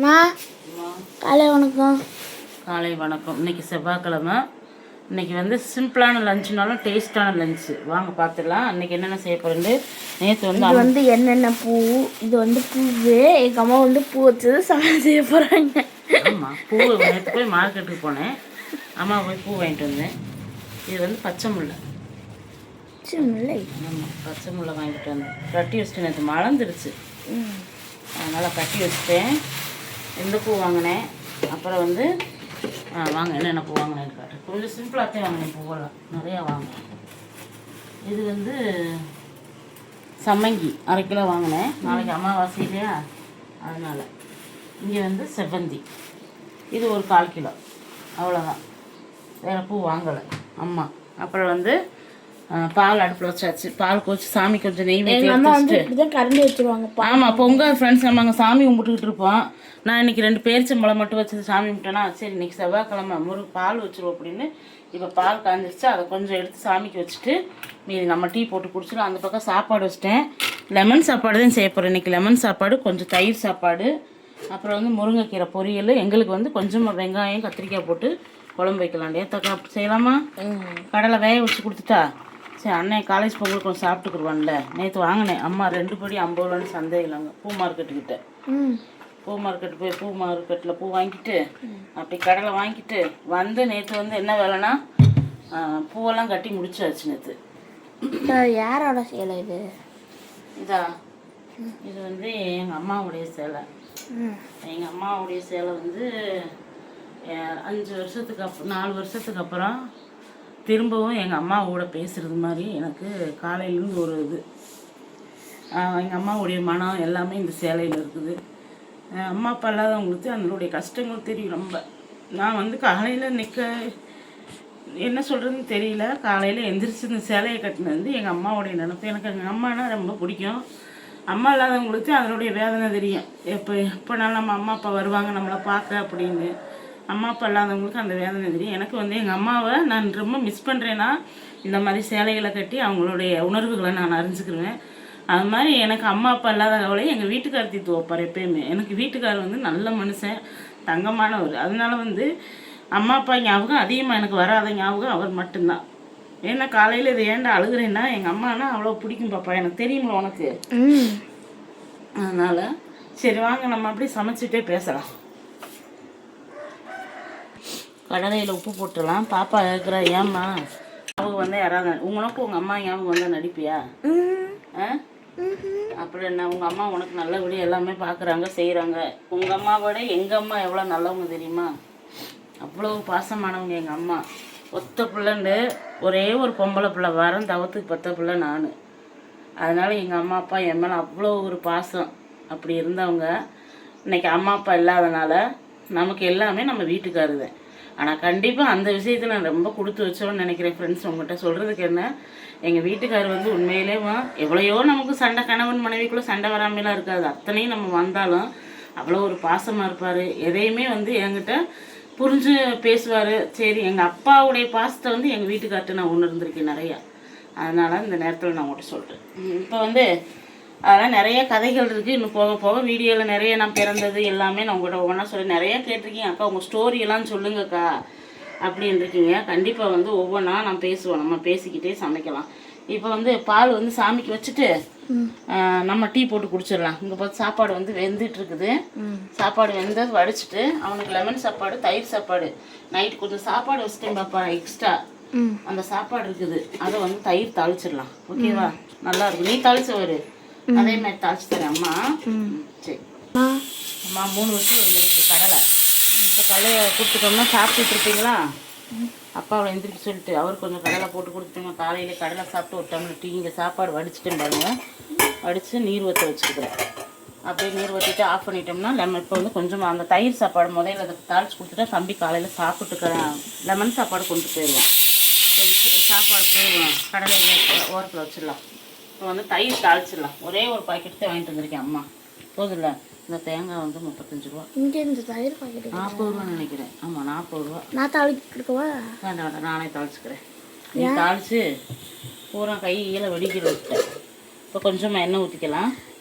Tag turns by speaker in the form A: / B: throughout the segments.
A: மா காலை வணக்கம்.
B: காலை வணக்கம். இன்றைக்கி செவ்வாய்க்கிழமை. இன்றைக்கி வந்து சிம்பிளான லஞ்சுனாலும் டேஸ்ட்டான லஞ்சு. வாங்க பார்த்துடலாம் அன்றைக்கி என்னென்ன செய்ய போகிறேன்னு. நேற்று
A: வந்து என்னென்ன பூ, இது வந்து பூவு. எங்கள் அம்மா வந்து பூ வச்சது சமையல் செய்ய போகிறாங்க.
B: ஆமாம், பூ நேற்று போய் மார்க்கெட்டுக்கு போனேன். அம்மா போய் பூ வாங்கிட்டு வந்தேன். இது வந்து பச்சை முல்லை. ஆமாம், பச்சை முல்லை வாங்கிட்டு வந்தேன். கட்டி வச்சுட்டு நேற்று மலர்ந்துருச்சு, அதனால் கட்டி வச்சுட்டேன். எந்த பூ வாங்கினேன், அப்புறம் வந்து வாங்க என்னென்ன பூ வாங்கினேன்னு காட்டு. கொஞ்சம் சிம்பிளாகத்தே வாங்கினேன், பூவெல்லாம் நிறையா வாங்கினேன். இது வந்து சம்மங்கி 1/2 கிலோ வாங்கினேன். நாளைக்கு அமாவாசை இல்லையா, அதனால். இங்கே வந்து செவ்வந்தி, இது ஒரு 1/4 கிலோ, அவ்வளோதான். வேறு பூ வாங்கலை அம்மா. அப்புறம் வந்து பால் அடுப்பில் வச்சாச்சு. பால் கொதிச்சு சாமி கொஞ்சம் நெய் வச்சு
A: கரண்டி வச்சுருவாங்க.
B: ஆமாம், பொங்கல் ஃப்ரெண்ட்ஸ் நம்ம அங்கே சாமி கும்பிட்டுக்கிட்டு இருப்போம். நான் இன்றைக்கி 2 பேரிச்சம்பழம் மட்டும் வச்சது சாமி கும்பிட்டேன்னா, சரி இன்றைக்கி செவ்வாய்க்கிழமை பால் வச்சுருவோம் அப்படின்னு. இப்போ பால் காய்ஞ்சிருச்சு, அதை கொஞ்சம் எடுத்து சாமிக்கு வச்சுட்டு மீதி நம்ம டீ போட்டு குடிச்சிடும். அந்த பக்கம் சாப்பாடு வச்சிட்டேன். லெமன் சாப்பாடு தான் செய்ய போகிறேன் இன்றைக்கி. லெமன் சாப்பாடு, கொஞ்சம் தயிர் சாப்பாடு, அப்புறம் வந்து முருங்கைக்கீரை பொரியல். எங்களுக்கு வந்து கொஞ்சம் வெங்காயம் கத்திரிக்காய் போட்டு குழம்பு வைக்கலாண்டே. தக்கா செய்யலாமா? கடலை வேக வச்சு கொடுத்துட்டா சரி. அண்ணன் காலேஜ் பொங்கல் கொஞ்சம் சாப்பிட்டுக்குருவான்ல. நேற்று வாங்கினேன் அம்மா 2 படி 50 ரூபான்னு சந்தையிலாங்க, பூ மார்க்கெட்டுக்கிட்ட. பூ மார்க்கெட்டு போய் பூ மார்க்கெட்டில் பூ வாங்கிட்டு அப்படி கடலை வாங்கிட்டு வந்து நேற்று வந்து என்ன வேலைன்னா பூவெல்லாம் கட்டி முடிச்சாச்சு நேற்று.
A: யாரோட சேலை இது?
B: இதா, இது வந்து எங்கள் அம்மாவுடைய சேலை. எங்கள் அம்மாவுடைய சேலை வந்து 5 வருஷத்துக்கு 4 வருஷத்துக்கு அப்புறம் திரும்பவும் எங்கள் அம்மாவோட பேசுகிறது மாதிரி எனக்கு காலையிலேருந்து ஒரு இது. எங்கள் அம்மாவுடைய மனம் எல்லாமே இந்த சேலையில் இருக்குது. அம்மா அப்பா இல்லாதவங்களுக்கு அதனுடைய கஷ்டங்கள் தெரியும் ரொம்ப. நான் வந்து காலையில் என்ன சொல்கிறதுன்னு தெரியல. காலையில் எந்திரிச்சு இந்த சேலையை கட்டினது வந்து எங்கள் அம்மாவுடைய நினைப்பு. எனக்கு எங்கள் அம்மானா ரொம்ப பிடிக்கும். அம்மா இல்லாதவங்களுக்கு அதனுடைய வேதனை தெரியும். எப்போனாலும் நம்ம அம்மா அப்பா வருவாங்க நம்மளை பார்க்க அப்படின்னு. அம்மா அப்பா இல்லாதவங்களுக்கு அந்த வேதனை தெரியும். எனக்கு வந்து எங்கள் அம்மாவை நான் ரொம்ப மிஸ் பண்ணுறேன்னா இந்த மாதிரி சேலைகளை கட்டி அவங்களுடைய உணர்வுகளை நான் அறிஞ்சுக்கிருவேன். அது மாதிரி எனக்கு அம்மா அப்பா இல்லாத கவலையை எங்கள் வீட்டுக்கார் தீர்த்து வைப்பார் எப்பயுமே. எனக்கு வீட்டுக்கார் வந்து நல்ல மனுஷன், தங்கமானவர். அதனால வந்து அம்மா அப்பா ஞாபகம் அதிகமாக எனக்கு வராத ஞாபகம் அவர் மட்டும்தான். ஏன்னா காலையில் இதை ஏன்டா அழுகுறேன்னா எங்கள் அம்மானா அவ்வளோ பிடிக்கும் பாப்பா, எனக்கு தெரியுமா உனக்கு. அதனால் சரி வாங்க நம்ம அப்படியே சமைச்சிட்டே பேசலாம். கடலையில் உப்பு போட்டுடலாம். பாப்பா இருக்கிற ஏம்மா ஞாபகம் வந்தால் யாராவது உனக்கு உங்கள் அம்மா ஞாபகம் வந்தால் நடிப்பியா? அப்படி என்ன, உங்கள் அம்மா உனக்கு நல்லபடியாக எல்லாமே பார்க்குறாங்க செய்கிறாங்க. உங்கள் அம்மாவோட எங்கள் அம்மா எவ்வளோ நல்லவங்க தெரியுமா? அவ்வளோ பாசமானவங்க எங்கள் அம்மா. ஒத்த பிள்ளைண்டு ஒரே ஒரு பொம்பளை பிள்ளை வரம் தவத்துக்கு 10 பிள்ளை நான். அதனால் எங்கள் அம்மா அப்பா என் மேலே அவ்வளோ ஒரு பாசம். அப்படி இருந்தவங்க இன்றைக்கி அம்மா அப்பா இல்லாதனால நமக்கு எல்லாமே நம்ம வீட்டுக்காருதான். ஆனால் கண்டிப்பாக அந்த விஷயத்தில் நான் ரொம்ப கொடுத்து வச்சோன்னு நினைக்கிறேன் ஃப்ரெண்ட்ஸ். உங்கள்கிட்ட சொல்கிறதுக்கு என்ன, எங்கள் வீட்டுக்கார் வந்து உண்மையிலே எவ்வளையோ நமக்கு சண்டை, கணவன் மனைவிக்குள்ளே சண்டை வராமலாம் இருக்காது. அத்தனையும் நம்ம வந்தாலும் அவ்வளோ ஒரு பாசமாக இருப்பார். எதையுமே வந்து என்கிட்ட புரிஞ்சு பேசுவார். சரி, எங்கள் அப்பாவுடைய பாசத்தை வந்து எங்கள் வீட்டுக்கார்ட்ட நான் உணர்ந்திருக்கேன் நிறையா. அதனால் இந்த நேரத்தில் நான் உங்கள்கிட்ட சொல்கிறேன். இப்போ வந்து அதெல்லாம் நிறைய கதைகள் இருக்குது. இன்னும் போக போக வீடியோவில் நிறைய நான் பிறந்தது எல்லாமே நான் உங்கள்கிட்ட ஒவ்வொன்றா சொல்லி நிறையா கேட்டிருக்கீங்க. அக்கா உங்கள் ஸ்டோரியெல்லாம் சொல்லுங்கக்கா அப்படின்னு இருக்கீங்க. கண்டிப்பாக வந்து ஒவ்வொன்றா நான் பேசுவோம், நம்ம பேசிக்கிட்டே சமைக்கலாம். இப்போ வந்து பால் வந்து சாமிக்கு வச்சுட்டு நம்ம டீ போட்டு குடிச்சிடலாம். இங்கே பார்த்து சாப்பாடு வந்து வெந்துட்டு இருக்குது. சாப்பாடு வெந்த வடிச்சிட்டு அவனுக்கு லெமன் சாப்பாடு, தயிர் சாப்பாடு. நைட்டு கொஞ்சம் சாப்பாடு வச்சுட்டேன் பாப்பா எக்ஸ்ட்ரா. அந்த சாப்பாடு இருக்குது, அதை வந்து தயிர் தாளிச்சிடலாம். ஓகேவா? நல்லா இருக்கும். நீ தாளிச்ச வரு அதே மாதிரி தாளிச்சு தரேன் அம்மா. சரி அம்மா 3 வருஷம் வந்துருக்கு கடலை. இப்போ கடலையை கொடுத்துட்டோம்னா சாப்பிட்டுட்டு இருப்பீங்களா? அப்பாவை எந்திரிக்க சொல்லிட்டு அவர் கொஞ்சம் கடலை போட்டு கொடுத்துட்டோங்க. காலையில் கடலை சாப்பிட்டு ஒரு டம்ளர் டீ. இங்கே சாப்பாடு வடிச்சிட்டேன் பாருங்க. வடித்து நீர் ஊற்ற வச்சுருக்கிறேன். அப்படியே நீர் ஊற்றிட்டு ஆஃப் பண்ணிட்டோம்னா லெமன். இப்போ வந்து கொஞ்சமாக அந்த தயிர் சாப்பாடு முதல்ல அதை தாளித்து கொடுத்துட்டா தம்பி காலையில் சாப்பிட்டு லெமன் சாப்பாடு கொண்டு போயிடுவான். சாப்பாடு போயிடுவான். கடலை ஓரத்தில் வச்சிடலாம். இப்போ வந்து தயிர் தாளிச்சிடலாம். ஒரே ஒரு பாக்கெட் தான் வாங்கிட்டு வந்திருக்கேன் அம்மா. போதில்ல, இந்த தேங்காய் வந்து 35 ரூபா.
A: இங்கே இந்த தயிர் பாக்கெட்
B: 40 ரூபான்னு நினைக்கிறேன். ஆமாம் 40 ரூபா.
A: நான் தாளிக்கவா?
B: வேண்டாம், நானே தாளிச்சுக்கிறேன். நீ தாளித்து பூரா கையில் வெடிக்கிற விட்டேன். இப்போ கொஞ்சமாக எண்ணெய் ஊற்றிக்கலாம்.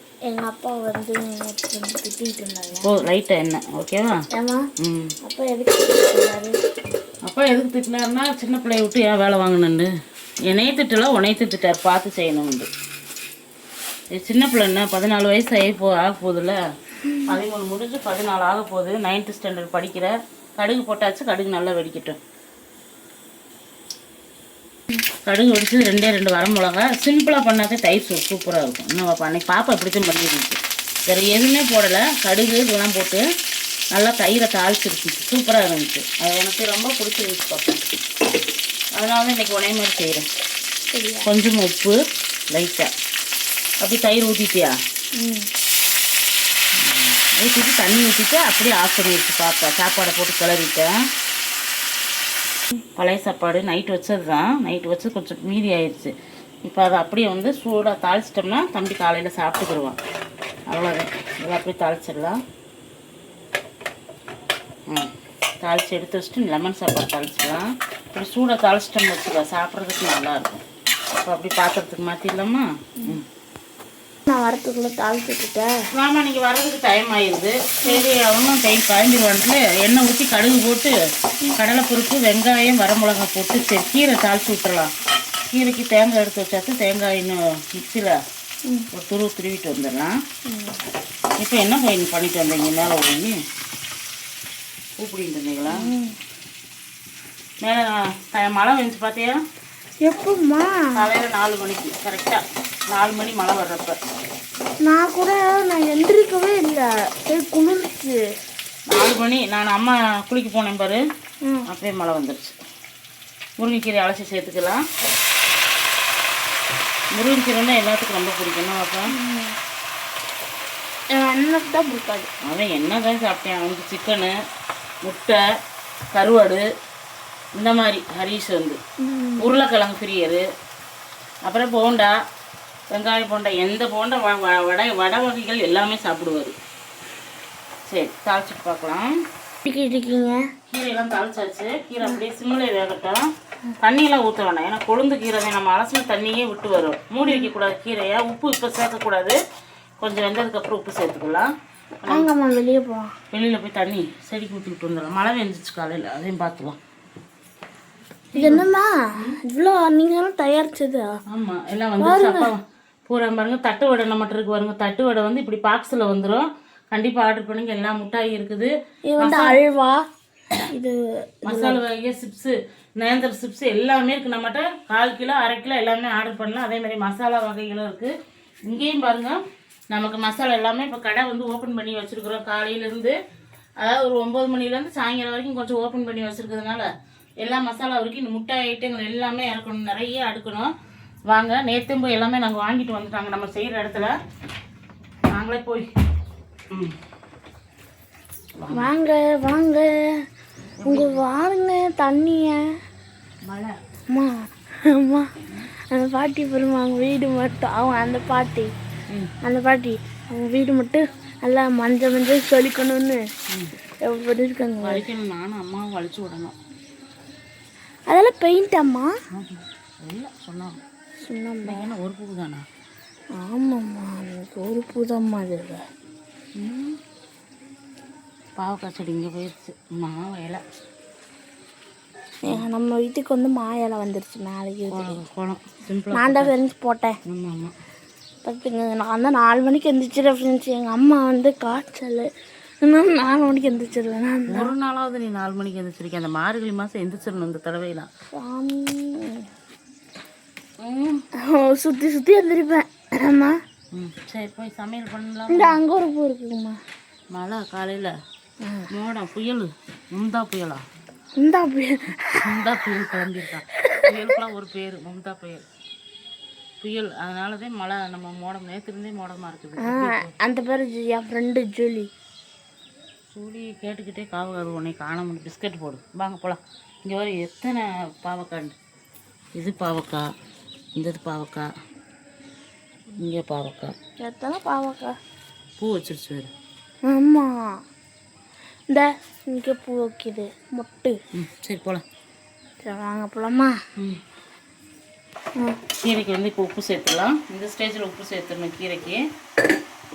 A: எங்கள் அப்பா வந்து திட்டிகிட்டு இருந்தாங்க.
B: ஓ லைட்டாக எண்ணெய் ஓகேவா?
A: ஏமா
B: ம்.
A: அப்பா எதுக்கு திட்டினாரு?
B: அப்பா எதுக்கு திட்டினாருன்னா சின்ன பிள்ளைய விட்டு ஏன் வேலை வாங்கினு என்னைய திட்டல உன்னைய திட்டார், பார்த்து செய்யணும்னு. இது சின்ன பிள்ளைன்னா 14 வயசு ஆக போகுதுல்ல, 13 முடிஞ்சு 14 ஆக போகுது. 9th ஸ்டாண்டர்ட் படிக்கிற. கடுகு போட்டாச்சு, கடுகு நல்லா வெடிக்கட்டும். கடுகு வெடிச்சது 2 வரமிளகா. சிம்பிளாக பண்ணாதே தயிர் சூப்பராக இருக்கும். இன்னும் அன்னைக்கு பாப்பா இப்படித்தான் பண்ணிருந்துச்சு, வேறு எதுவுமே போடலை, கடுகு இதெல்லாம் போட்டு நல்லா தயிரை தாளிச்சிருச்சு, சூப்பராக இருந்துச்சு. அது எனக்கு ரொம்ப பிடிச்சிருந்துச்சு பாப்பா, அதனால தான் இன்றைக்கி ஒரே மாதிரி செய்கிறேன். கொஞ்சம் உப்பு லைட்டாக அப்படி தயிர் ஊற்றிட்டியா? ஊற்றிட்டு தண்ணி ஊற்றிட்டு அப்படியே ஆஃப் பண்ணிடுச்சு பாப்பா. சாப்பாடை போட்டு கிளறிட்டேன். பழைய சாப்பாடு நைட்டு வச்சது தான், நைட்டு வச்சது கொஞ்சம் மீதி ஆயிடுச்சு. இப்போ அதை அப்படியே வந்து சூடாக தாளிச்சிட்டோம்னா தம்பி காலையில் சாப்பிட்டுக்கிடுவான். அவ்வளோதான், இதெல்லாம் அப்படியே தாளிச்சிடலாம். தாளித்து எடுத்து வச்சுட்டு லெமன் சாப்பாடு தாளிச்சிடலாம். இப்படி சூடாக தாளிச்சிட்டோம்னு வச்சுக்கோ, சாப்பிட்றதுக்கு நல்லாயிருக்கும். இப்போ அப்படி பாத்திரத்துக்கு மாற்றிடலாமா?
A: நான் வரத்துக்குள்ளே தாளிச்சுட்டேன்.
B: ஆமாம், நீங்கள் வர்றதுக்கு டைம் ஆயிடுது. சரி, அவனும் டைம் காய்ஞ்சிருவான்ட்டு எண்ணெய் ஊற்றி கடுகு போட்டு கடலைப்பருப்பு வெங்காயம் வரமிளகா போட்டு சரி கீரை தாளித்து விட்டுறலாம். கீரைக்கு தேங்காய் எடுத்து வச்சாச்சு, தேங்காய் இன்னும் மிக்சியில் ஒரு துருவிட்டு வந்துடலாம். இப்போ என்ன பண்ணிட்டு வந்தீங்க? மேலே ஒழுங்கி பூ பிடிங்கிட்டு இருந்தீங்களா? மேலே மழை வந்துச்சு பார்த்தியா?
A: எப்போம்மா?
B: காலையில் 4 மணிக்கு கரெக்டாக 4 மணி மழை வர்றப்ப.
A: நான் எந்திரிக்கவே இல்லை, குளிர்ச்சு.
B: 4 மணி நான் அம்மா குளிக்க போனேன் பாரு, அப்பயே மழை வந்துடுச்சு. முருங்கைக்கீரை அலசி சேர்த்துக்கலாம். முருங்கைக்கீரைன்னா எல்லாத்துக்கும் ரொம்ப பிடிக்கணும். அப்போ
A: என் அண்ணனுக்கு தான் பிடிக்காது.
B: அவன் என்ன தான் சாப்பிட்டேன், அவனுக்கு சிக்கனு, முட்டை, கருவாடு, இந்த மாதிரி. ஹரிஷ் வந்து உருளைக்கிழங்கு பிரியரு, அப்புறம் போண்டா, வெங்காய போண்டா, எந்த போண்டா வடை வகைகள் எல்லாமே சாப்பிடுவார். சரி, தாளிச்சிட்டு பார்க்கலாம்.
A: இருக்கீங்க
B: கீரையெல்லாம் தாளிச்சாச்சு. கீரை அப்படியே சிம்மில் வேகட்டும். தண்ணியெல்லாம் ஊற்ற வேண்டாம், ஏன்னா கொழுந்து கீரை தான், நம்ம அலசின தண்ணியே விட்டு வரும். மூடி வைக்கக்கூடாது கீரையை. உப்பு இப்போ சேர்க்கக்கூடாது, கொஞ்சம் வெந்ததுக்கப்புறம் உப்பு சேர்த்துக்கலாம்.
A: வாங்கம்மா வெளியே போவோம்.
B: வெளியில் போய் தண்ணி செடிக்கு ஊற்றி விட்டு வந்துடலாம். மழை வெந்துச்சு காலையில், அதையும் பார்த்துக்கலாம்.
A: இது என்னம்மா இவ்வளோ நீங்களும் தயாரிச்சது?
B: ஆமாம், எல்லாம் வந்து அப்பா பூரா பாருங்க. தட்டு வடை மட்டும் இருக்கு பாருங்க. தட்டு வடை வந்து இப்படி பாக்ஸில் வந்துடும். கண்டிப்பாக ஆர்டர் பண்ணுங்க. எல்லாம் முட்டாய் இருக்குது.
A: இது வந்து அல்வா, இது
B: மசாலா வகை, சிப்ஸு, நேந்திர சிப்ஸு எல்லாமே இருக்குது நம்மகிட்ட. 1/4 கிலோ 1/2 கிலோ எல்லாமே ஆர்டர் பண்ணலாம். அதேமாதிரி மசாலா வகைகளும் இருக்குது. இங்கேயும் பாருங்கள், நமக்கு மசாலா எல்லாமே இப்போ கடை வந்து ஓப்பன் பண்ணி வச்சுருக்குறோம். காலையிலேருந்து, அதாவது ஒரு 9 மணிலேருந்து சாயங்காலம் வரைக்கும் கொஞ்சம் ஓப்பன் பண்ணி வச்சுருக்கிறதுனால எல்லா மசாலா வரைக்கும் இந்த முட்டை ஐட்டங்கள் எல்லாமே இறக்கணும், நிறைய அடுக்கணும். வாங்க, நேற்றும் போய் எல்லாமே நாங்கள் வாங்கிட்டு வந்துட்டாங்க நம்ம செய்கிற இடத்துல. நாங்களே போய்
A: வாங்க வாங்க வாருங்க தண்ணிய.
B: மழை
A: அம்மா அம்மா அந்த பாட்டி பெருமா அவங்க வீடு மட்டும், அவங்க அந்த பாட்டி அவங்க வீடு மட்டும் நல்லா மஞ்சள் சொல்லிக்கணும்னு எப்படி இருக்காங்க.
B: வலிக்கணும், நானும் அம்மாவும் வலிச்சு விடணும்.
A: அதெல்லாம் பெயிண்ட் அம்மா
B: இல்லை சொன்னாங்க.
A: சொன்னா
B: ஒரு பூ தானா?
A: ஆமாம்மா, எனக்கு ஒரு பூ தான்மா. அது
B: பாவக்காய் செடி இங்கே போயிடுச்சு. மாவிலை
A: நம்ம வீட்டுக்கு வந்து மாயிலை வந்துருச்சு. நாளைக்கு
B: குளம் சிம்பிளாக
A: நான் தான் ஃப்ரெண்ட்ஸ் போட்டேன்.
B: ஆமாம் ஆமாம்,
A: பார்த்துங்க. நான் தான் 4 மணிக்கு எழுந்திரிச்சிட்டேன் ஃப்ரெண்ட்ஸ். எங்கள் அம்மா வந்து காய்ச்சல், இன்னும் 4 மணிக்கு எழுந்திரிச்சிருவேன். நான்
B: ஒரு நாளாவது நீ 4 மணிக்கு எழுந்திரிச்சிருக்கேன். அந்த மார்கழி மாதம் எழுந்திரிச்சிடணும் இந்த தடவைலாம்.
A: சாமி சுற்றி சுற்றி எழுந்திரிப்பேன். அம்மா
B: சரி, போய் சமையல் பண்ணலாம்.
A: இந்த அங்கே ஒரு பூ இருக்குங்கம்மா.
B: மழை காலையில், மோடம், புயல், மும்தா புயலா?
A: மும்தா புயல்
B: கிளம்பியிருக்கான். புயலுக்குலாம் ஒரு பேர் மும்தா புயல். அதனால தான் மழை. நம்ம மோடம் நேற்றுருந்தே மோடமாக இருக்குது.
A: அந்த பேர் என் ஃப்ரெண்டு ஜூலி.
B: கேட்டுக்கிட்டே காவக்காது உன்னை காண முடியும். பிஸ்கட் போடு, வாங்க போகலாம். இங்கே வர எத்தனை பாவக்காய். இது பாவக்காய், இந்த இது பாவக்காய், இங்கே பாவக்காய்,
A: எத்தனை பாவக்காய்
B: பூ வச்சிருச்சு வேறு.
A: ஆமாம், இந்த இங்கே பூ வைக்கிது மொட்டு.
B: சரி போகலாம்.
A: சரி வாங்க போகலாமா?
B: கீரைக்கு வந்து இப்போ உப்பு சேர்த்துடலாம். இந்த ஸ்டேஜில் உப்பு சேர்த்துடணும் கீரைக்கு.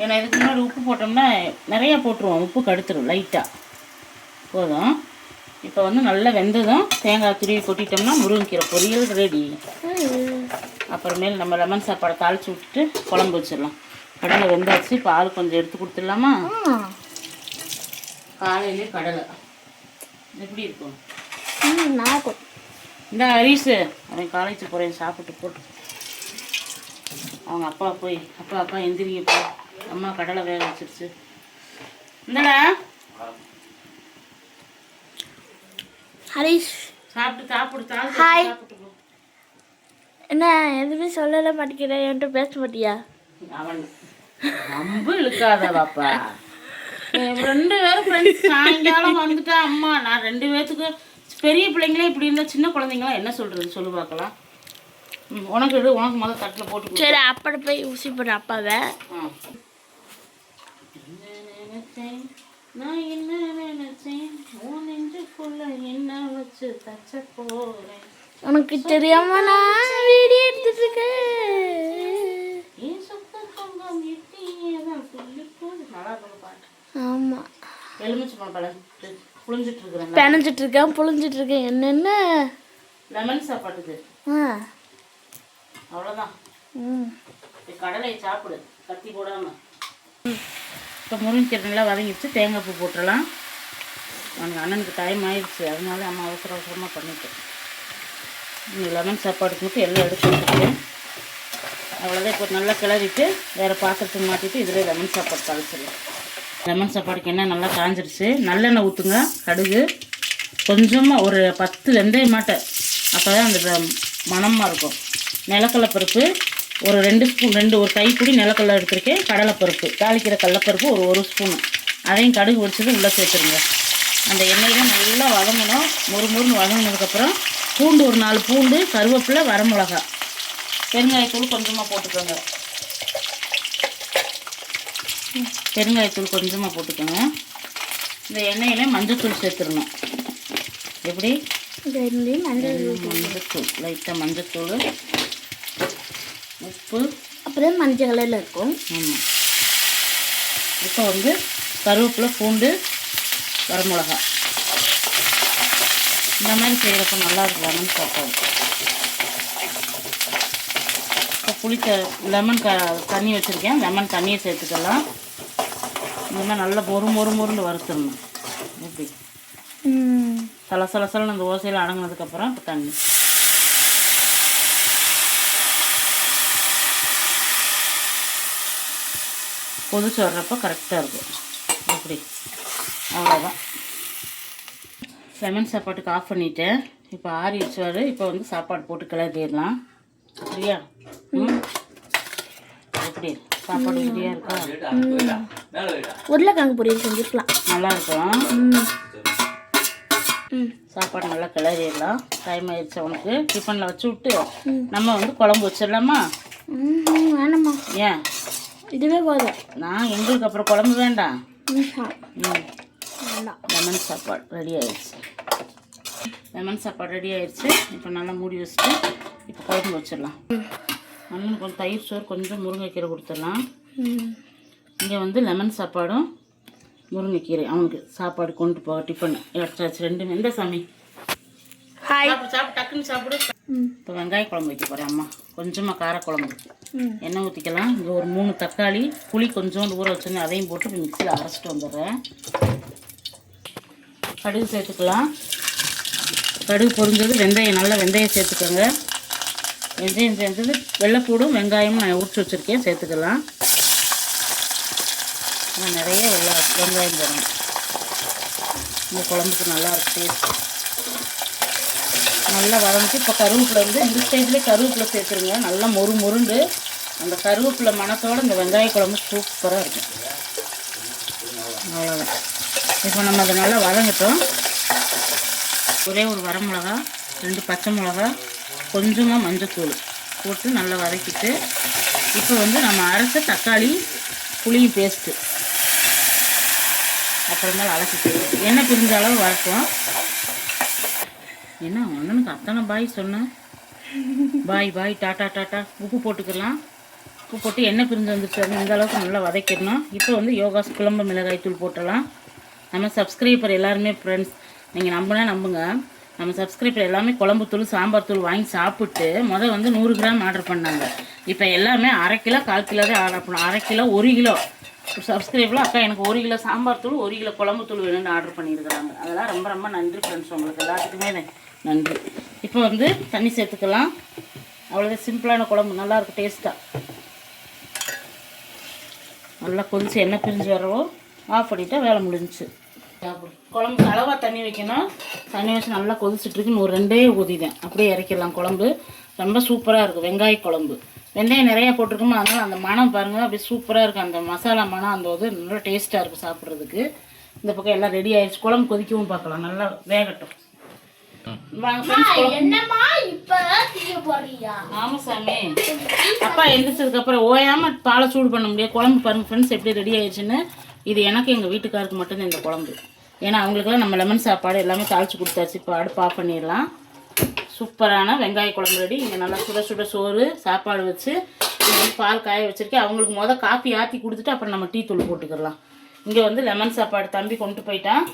B: ஏன்னா இதுக்கு முன்னாடி உப்பு போட்டோம்னா நிறையா போட்டுருவோம், உப்பு கடுத்துரும் லைட்டாக. போதும். இப்போ வந்து நல்லா வெந்ததும் தேங்காய் துருவி கொட்டிட்டோம்னா முருங்கைக்கீரை பொரியல் ரெடி. அப்புறமேல் நம்ம லெமன் சாப்பாடை தாளித்து விட்டுட்டு குழம்பு வச்சிடலாம். கடலை வெந்தாச்சு, பால் கொஞ்சம் எடுத்து கொடுத்துடலாமா? காலையிலே கடலை எப்படி இருக்கும்? இந்த ஹரிஷு அவன் காலேஜ் போகிறேன் சாப்பிட்டு போட்டு அவங்க அப்பா போய் அப்பா எந்திரிங்க போய் அம்மா கடலை வேக வச்சிருச்சு. இந்தடா
A: ஹரிஷ்
B: சாப்பிட்டு சாப்பிட்டு சாப்பிட்டு போ.
A: என்ன எதுவுமே சொல்லல மாட்டேங்கிறேன், என்கிட்ட பேச மாட்டியா?
B: அவன் ரொம்ப இழுக்காத பாப்பா. 2 பேரும் ஃப்ரெண்ட்ஸ் சாயங்காலம் வந்துட்டா அம்மா நான் 2 பேர்த்துக்கு பெரிய பிள்ளைங்களே இப்படி இருந்தால் சின்ன குழந்தைங்களாம் என்ன சொல்கிறது சொல்லு பார்க்கலாம். உனக்கு உனக்கு முதல் தட்டில் போட்டு
A: சரி அப்பட போய் ஊசி போடுற அப்பாவை.
B: நான் என்ன நினைச்சேன் என்ன வச்சு தச்ச போறேன்
A: உனக்கு தெரியாம நான் வீடியோ எடுத்துட்டு இருக்கேன். ஆமா
B: எலுமிச்சை பழம் புளிஞ்சிட்டு இருக்கிறேன்,
A: பெனஞ்சிட்டு இருக்கேன், புளிஞ்சிட்டு இருக்கேன். என்னென்ன
B: லெமன் சாப்பாட்டுக்கு அவ்வளோதான். கடலையை சாப்பிடு கத்தி போடாமல். இப்போ முருங்கைக்கீரை நல்லா வதங்கிடுச்சு, தேங்காய் பூ போட்டுடலாம். அவனுக்கு அண்ணனுக்கு டைம் ஆயிடுச்சு, அதனால அம்மா அவசர அவசரமாக பண்ணிட்டேன். லெமன் சாப்பாடுக்கு மட்டும் எல்லாம் எடுத்து வச்சுருக்கேன். அவ்வளோதான். இப்போ நல்லா கிளறிட்டு வேறு பாத்திரத்துக்கு மாற்றிட்டு இதில் லெமன் சாப்பாடு கழிச்சிடலாம். லெமன் சாப்பாடுக்கு என்ன நல்லா காஞ்சிருச்சு. நல்லெண்ணெய் ஊற்றுங்க, கடுகு கொஞ்சமாக ஒரு 10 வெந்தயம் மாட்டேன், அப்போ தான் அந்த மணமாக இருக்கும். நிலக்கடலைப்பருப்பு ஒரு 2 ஸ்பூன், ஒரு கைப்பிடி நிலக்கடலை எடுத்துருக்கேன். கடலைப்பருப்பு தாளிக்கிற கடலைப்பருப்பு ஒரு ஸ்பூனு, அதையும் கடுகு ஒடிச்சது உள்ளே சேர்த்துருங்க. அந்த எண்ணெயில நல்லா வதங்கணும். முறுமுறுன்னு வதங்கினதுக்கப்புறம் பூண்டு ஒரு 4 பூண்டு, கருவேப்பிலை, வரமிளகா, பெருங்காயத்தூள் கொஞ்சமாக போட்டுக்கோங்க. பெருங்காயத்தூள் கொஞ்சமாக போட்டுக்கோங்க. இந்த எண்ணெயில மஞ்சத்தூள் சேர்த்துடணும். எப்படி? மஞ்சத்தூள் லைட்டாக மஞ்சத்தூள், உப்பு,
A: அப்புறம் மஞ்சள் கலரில் இருக்கும்.
B: ஆமாம். இப்போ வந்து கருவேப்பிலை, பூண்டு, வரமிளகா இந்த மாதிரி செய்கிறப்ப நல்லா இருக்கும் லெமன் சாப்பாடு. இப்போ லெமன் தண்ணி வச்சுருக்கேன், லெமன் தண்ணியை சேர்த்துக்கலாம். இந்த மாதிரி நல்லா மொறுன்னு வறுத்துடணும். எப்படி சலசலன்னு அந்த ஓசையில் அடங்கினதுக்கப்புறம் இப்போ தண்ணி கொதிச்சு வர்றப்போ கரெக்டாக இருக்கும். அப்படி அவ்வளோதான். லெமன் சாப்பாட்டுக்கு ஆஃப் பண்ணிவிட்டேன். இப்போ ஆறிடுச்சு. இப்போ வந்து சாப்பாடு போட்டு கிளறிடலாம். சரியா? எப்படி சாப்பாடு ரெடியாக இருக்கா?
A: உருளைக்கிழங்கு பொரியல் செஞ்சுக்கலாம்,
B: நல்லா இருக்கும். சாப்பாடு நல்லா கிளறிடலாம். டைம் ஆயிடுச்சு. அவனுக்கு டிஃபனில் வச்சு விட்டு நம்ம வந்து குழம்பு வச்சிடலாமா?
A: வேணாம்மா,
B: ஏன்?
A: இதுவே போதும்.
B: நான் எங்களுக்கு அப்புறம் குழம்பு வேண்டாம்.
A: வேண்டாம்.
B: லெமன் சாப்பாடு ரெடி ஆயிடுச்சு. லெமன் சாப்பாடு ரெடி ஆயிடுச்சு. இப்போ நல்லா மூடி வச்சுட்டு இப்போ குழம்பு வச்சிடலாம். அண்ணனுக்கு கொஞ்சம் தயிர் சோறு, கொஞ்சம் முருங்கைக்கீரை கொடுத்துடலாம். இங்கே வந்து லெமன் சாப்பாடும் முருங்கைக்கீரை அவனுக்கு சாப்பாடு கொண்டு போக டிஃபன் எடுத்தாச்சு. 2 எந்த சாமி சாப்பிடு டக்குன்னு சாப்பிடு. இப்போ வெங்காய குழம்பு வைக்க போகிறேன் அம்மா. கொஞ்சமாக காரக்குழம்பு எண்ணெய் ஊற்றிக்கலாம். இங்கே ஒரு 3 தக்காளி, புளி கொஞ்சோண்டு ஊற வச்சுருந்து அதையும் போட்டு இப்போ மிக்சியில் அரைச்சிட்டு வந்துடுறேன். கடுகு சேர்த்துக்கலாம். கடுகு பொரிஞ்சது வெந்தயம், நல்லா வெந்தயம் சேர்த்துக்கோங்க. வெந்தயம் சேர்ந்தது வெள்ளைப்பூடும் வெங்காயமும் நான் உரிச்சு வச்சுருக்கேன், சேர்த்துக்கலாம். நிறைய வெங்காயம் போடணும். இந்த குழம்புக்கு நல்லா இருக்கு டேஸ்ட். நல்லா வதங்கிட்டு இப்போ கருவேப்பிலை வந்து இந்த ஸ்டேஜ்லேயே கருவேப்பிலை சேர்த்துருங்க. நல்லா மொறுண்டு அந்த கருவேப்பிலை மணத்தோடு இந்த வெங்காய குழம்பு சூப்பராக இருக்கும். அவ்வளோதான். இப்போ நம்ம அதை நல்லா வதங்கட்டும். ஒரே ஒரு வரமிளகா, 2 பச்சை மிளகா, கொஞ்சமாக மஞ்சத்தூள் போட்டு நல்லா வதக்கிட்டு இப்போ வந்து நம்ம அரைச்ச தக்காளி புளி பேஸ்ட்டு அப்புறமேல அலசிட்டு எண்ணெய் பிரிஞ்ச அளவு வரட்டும். என்ன அண்ணனுக்கு அத்தனை பாய் சொன்னேன்? பாய் டாட்டா. உப்பு போட்டுக்கலாம். உப்பு போட்டு எண்ணெய் பிரிஞ்சு வந்துச்சு இந்த அளவுக்கு நல்லா வதக்கிடணும். இப்போ வந்து யோகாஸ் குழம்பு மிளகாய் தூள் போட்டுடலாம். நம்ம சப்ஸ்கிரைபர் எல்லாருமே ஃப்ரெண்ட்ஸ், நீங்கள் நம்புங்க, நம்ம சப்ஸ்கிரைபர் எல்லாமே குழம்பு தூள் சாம்பார் தூள் வாங்கி சாப்பிட்டு வந்து 100 கிராம் ஆர்டர் பண்ணாங்க. இப்போ எல்லாமே அரை கிலோ 1/4 கிலோ தான் ஆர்டர் பண்ணோம். அரை கிலோ 1 கிலோ சப்ஸ்கிரைபரில் அக்கா எனக்கு 1 கிலோ சாம்பார் தூள் 1 கிலோ குழம்பு தூள் வேணும்னு ஆர்டர் பண்ணியிருக்கிறாங்க. அதெல்லாம் ரொம்ப ரொம்ப நன்றி ஃப்ரெண்ட்ஸ், உங்களுக்கு எல்லாத்துக்குமே நன்றி. இப்போ வந்து தண்ணி சேர்த்துக்கலாம். அவ்வளோதான், சிம்பிளான குழம்பு, நல்லாயிருக்கும் டேஸ்ட்டாக. நல்லா கொதிச்சு எண்ணெய் பிரிஞ்சு வரவோ ஆஃப் பண்ணிட்டா வேலை முடிஞ்சிச்சு. குழம்புக்கு அளவாக தண்ணி வைக்கணும். தண்ணி வச்சு நல்லா கொதிச்சுட்ருக்கு. ஒரு 2 ஊதிதேன் அப்படியே இறக்கிடலாம். குழம்பு ரொம்ப சூப்பராக இருக்கும். வெங்காய குழம்பு வெந்தயம் நிறையா போட்டிருக்கோமோ, அதனால் அந்த மனம் பாருங்கள் அப்படியே சூப்பராக இருக்குது. அந்த மசாலா மனம் அந்த நல்லா டேஸ்ட்டாக இருக்குது சாப்பிட்றதுக்கு. இந்த பக்கம் எல்லாம் ரெடி ஆயிடுச்சு. குழம்பு கொதிக்கவும் பார்க்கலாம், நல்லா வேகட்டும். ஆமா சாமி, அப்பா எந்திரிச்சதுக்கு அப்புறம் ஓயாம பாலை சூடு பண்ண முடியாது. குழம்பு பாருங்க ஃப்ரெண்ட்ஸ் எப்படி ரெடி ஆயிடுச்சுன்னு. இது எனக்கு எங்கள் வீட்டுக்காருக்கு மட்டும்தான் இந்த குழம்பு. ஏன்னா அவங்களுக்குலாம் நம்ம லெமன் சாப்பாடு எல்லாமே தாளித்து கொடுத்தாச்சு. இப்போ அடுப்பு ஆஃப் பண்ணிடலாம். சூப்பரான வெங்காய குழம்பு ரெடி. இங்கே நல்லா சுட சுட சோறு சாப்பாடு வச்சு இங்கே வந்து பால் காய வச்சுருக்கேன். அவங்களுக்கு காப்பி ஆற்றி கொடுத்துட்டு அப்புறம் நம்ம டீ தூள் போட்டுக்கலாம். இங்கே வந்து லெமன் சாப்பாடு தம்பி கொண்டு போயிட்டான்.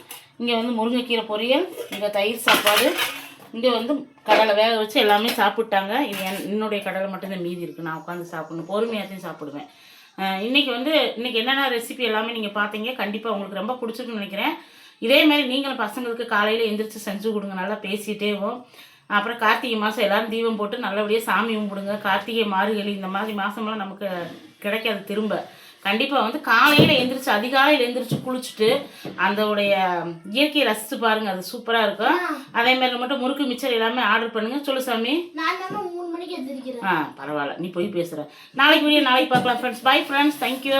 B: இங்கே வந்து முருங்கைக்கீரை பொரியல், இங்கே தயிர் சாப்பாடு, இங்கே வந்து கடலை வேக வச்சு எல்லாமே சாப்பிட்டாங்க. இது என்னுடைய கடலை மட்டும்தான் மீதி இருக்குது. நான் உட்காந்து சாப்பிடணும், பொறுமையாகத்தையும் சாப்பிடுவேன். இன்றைக்கி என்னென்ன ரெசிபி எல்லாமே நீங்கள் பார்த்தீங்க. கண்டிப்பாக உங்களுக்கு ரொம்ப பிடிச்சிருக்குன்னு நினைக்கிறேன். இதே மாதிரி நீங்களும் பசங்களுக்கு காலையில் எந்திரிச்சு செஞ்சு கொடுங்க. நல்லா பேசிகிட்டேவும். அப்புறம் கார்த்திகை மாதம் எல்லோரும் தீபம் போட்டு நல்லபடியாக சாமி கும்பிடுங்க. கார்த்திகை மார்கழி இந்த மாதிரி மாதம்லாம் நமக்கு கிடைக்காது திரும்ப. கண்டிப்பாக வந்து காலையில் எழுந்திரிச்சு அதிகாலையில் எழுந்திரிச்சு குளிச்சுட்டு அதோடைய இயற்கையை ரசித்து பாருங்கள். அது சூப்பராக இருக்கும். அதே மாதிரி மட்டும் முறுக்கு மிச்சர் எல்லாமே ஆர்டர் பண்ணுங்கள். சொல்லு சாமி. பரவாயில்ல, நீ போய் பேசுகிற. நாளைக்கு வீடியோ நாளைக்கு பார்க்கலாம் ஃப்ரெண்ட்ஸ். Bye friends, thank you.